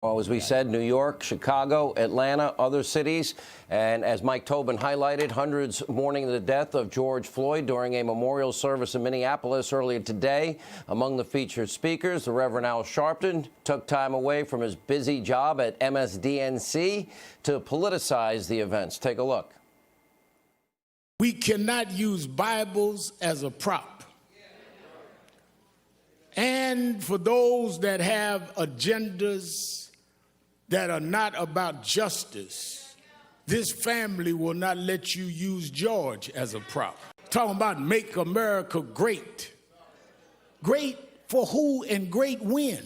Well, as we said, New York, Chicago, Atlanta, other cities. And as Mike Tobin highlighted, hundreds mourning the death of George Floyd during a memorial service in Minneapolis earlier today. Among the featured speakers, the Reverend Al Sharpton took time away from his busy job at MSDNC to politicize the events. Take a look. We cannot use Bibles as a prop. And for those that have agendas that are not about justice, this family will not let you use George as a prop. Talking about make America great. Great for who and great when?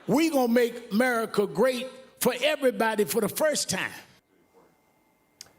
We're going to make America great for everybody for the first time.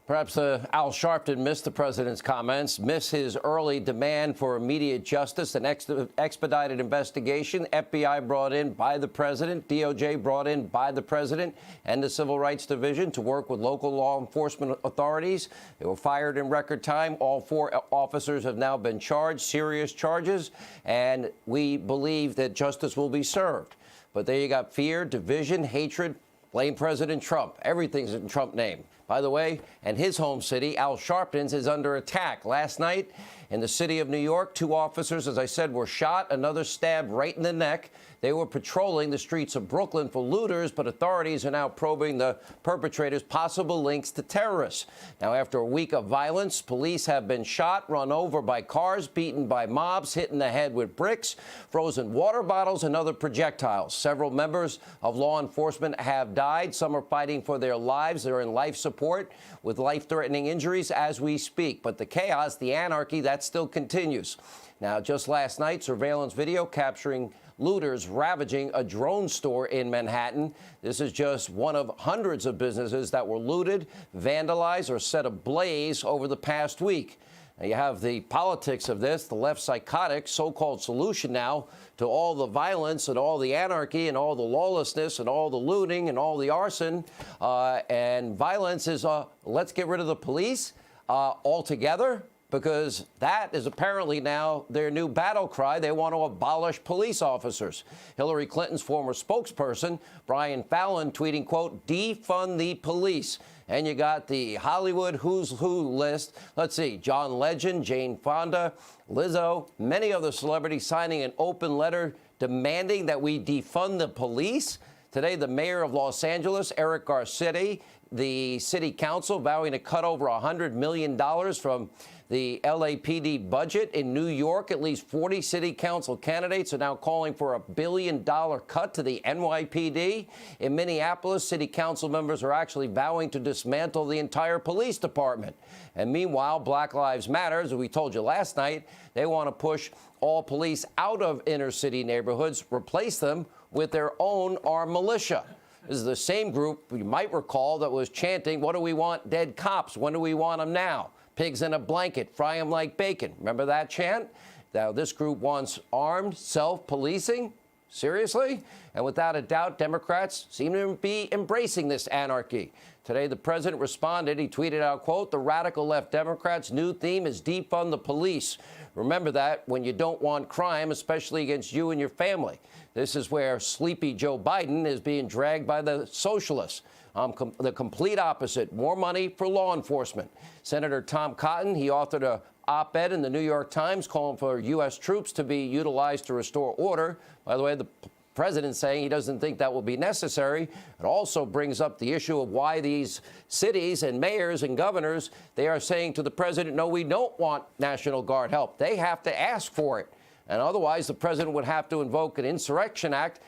Perhaps Al Sharpton missed the president's comments, missed his early demand for immediate justice, an expedited investigation, FBI brought in by the president, DOJ brought in by the president and the Civil Rights Division to work with local law enforcement authorities. They were fired in record time. All 4 officers have now been charged, serious charges, and we believe that justice will be served. But there you got fear, division, hatred. Blame President Trump. Everything's in Trump name. By the way, and his home city, Al Sharpton's, is under attack. Last night in the city of New York, 2 officers, as I said, were shot, another stabbed right in the neck. They were patrolling the streets of Brooklyn for looters, but authorities are now probing the perpetrators' possible links to terrorists. Now, after a week of violence, police have been shot, run over by cars, beaten by mobs, hit in the head with bricks, frozen water bottles, and other projectiles. Several members of law enforcement have died. Some are fighting for their lives. They're in life support with life-threatening injuries as we speak. But the chaos, the anarchy, that still continues. Now, just last night, surveillance video capturing looters ravaging a drone store in Manhattan. This is just one of hundreds of businesses that were looted, vandalized, or set ablaze over the past week. Now, you have the politics of this, the left psychotic so-called solution now to all the violence and all the anarchy and all the lawlessness and all the looting and all the arson and violence is let's get rid of the police altogether. Because that is apparently now their new battle cry. They want to abolish police officers. Hillary Clinton's former spokesperson, Brian Fallon, tweeting, quote, defund the police. And you got the Hollywood who's who list. Let's see, John Legend, Jane Fonda, Lizzo, many other celebrities signing an open letter demanding that we defund the police. Today, the mayor of Los Angeles, Eric Garcetti, the city council vowing to cut over $100 million from the LAPD budget. In New York, at least 40 city council candidates are now calling for a $1 billion cut to the NYPD. In Minneapolis, city council members are actually vowing to dismantle the entire police department. And meanwhile, Black Lives Matter, as we told you last night, they want to push all police out of inner city neighborhoods, replace them with their own armed militia. This is the same group, you might recall, that was chanting, what do we want? Dead cops. When do we want them now? Pigs in a blanket, fry them like bacon. Remember that chant? Now, this group wants armed self-policing? Seriously? And without a doubt, Democrats seem to be embracing this anarchy. Today, the president responded. He tweeted out, quote, the radical left Democrats' new theme is defund the police. Remember that when you don't want crime, especially against you and your family. This is where sleepy Joe Biden is being dragged by the socialists. The complete opposite, more money for law enforcement. Senator Tom Cotton, he authored an op-ed in the New York Times calling for U.S. troops to be utilized to restore order. By the way, the president saying he doesn't think that will be necessary. It also brings up the issue of why these cities and mayors and governors, they are saying to the president, no, we don't want National Guard help. They have to ask for it. And otherwise, the president would have to invoke an Insurrection Act,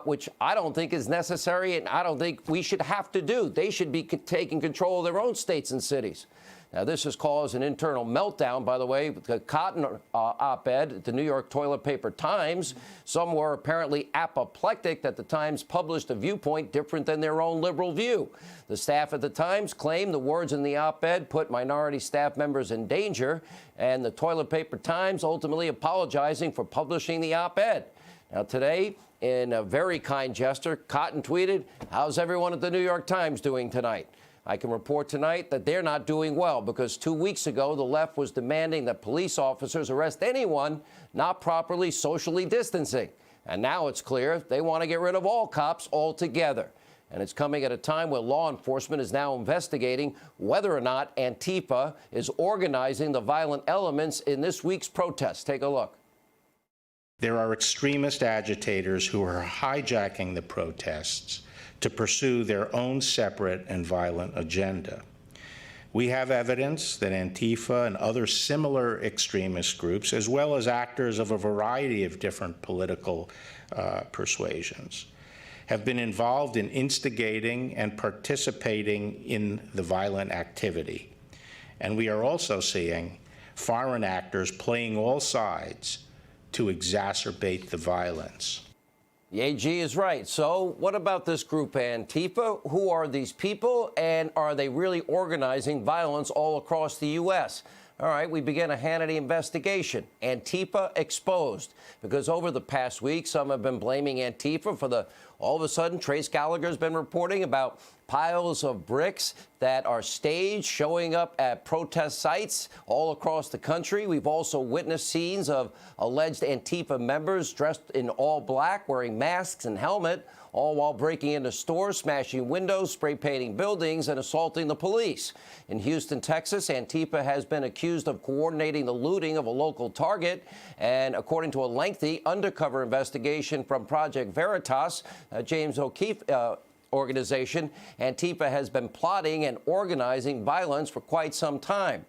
which I don't think is necessary, and I don't think we should have to do. They should be taking control of their own states and cities. Now, this has caused an internal meltdown, by the way, the Cotton op-ed at the New York Toilet Paper Times. Some were apparently apoplectic that the Times published a viewpoint different than their own liberal view. The staff at the Times claimed the words in the op-ed put minority staff members in danger, and the Toilet Paper Times ultimately apologizing for publishing the op-ed. Now, today, in a very kind gesture, Cotton tweeted, how's everyone at the New York Times doing tonight? I can report tonight that they're not doing well because 2 weeks ago, the left was demanding that police officers arrest anyone not properly socially distancing. And now it's clear they want to get rid of all cops altogether. And it's coming at a time where law enforcement is now investigating whether or not Antifa is organizing the violent elements in this week's protests. Take a look. There are extremist agitators who are hijacking the protests to pursue their own separate and violent agenda. We have evidence that Antifa and other similar extremist groups, as well as actors of a variety of different political persuasions, have been involved in instigating and participating in the violent activity. And we are also seeing foreign actors playing all sides to exacerbate the violence. The AG is right. So what about this group Antifa? Who are these people, and are they really organizing violence all across the U.S.? All right, we begin a Hannity investigation. Antifa exposed. Because over the past week, some have been blaming Antifa for all of a sudden, Trace Gallagher's been reporting about piles of bricks that are staged, showing up at protest sites all across the country. We've also witnessed scenes of alleged Antifa members dressed in all black, wearing masks and helmet, all while breaking into stores, smashing windows, spray painting buildings, and assaulting the police. In Houston, Texas, Antifa has been accused of coordinating the looting of a local Target. And according to a lengthy undercover investigation from Project Veritas, James O'Keefe organization, Antifa has been plotting and organizing violence for quite some time.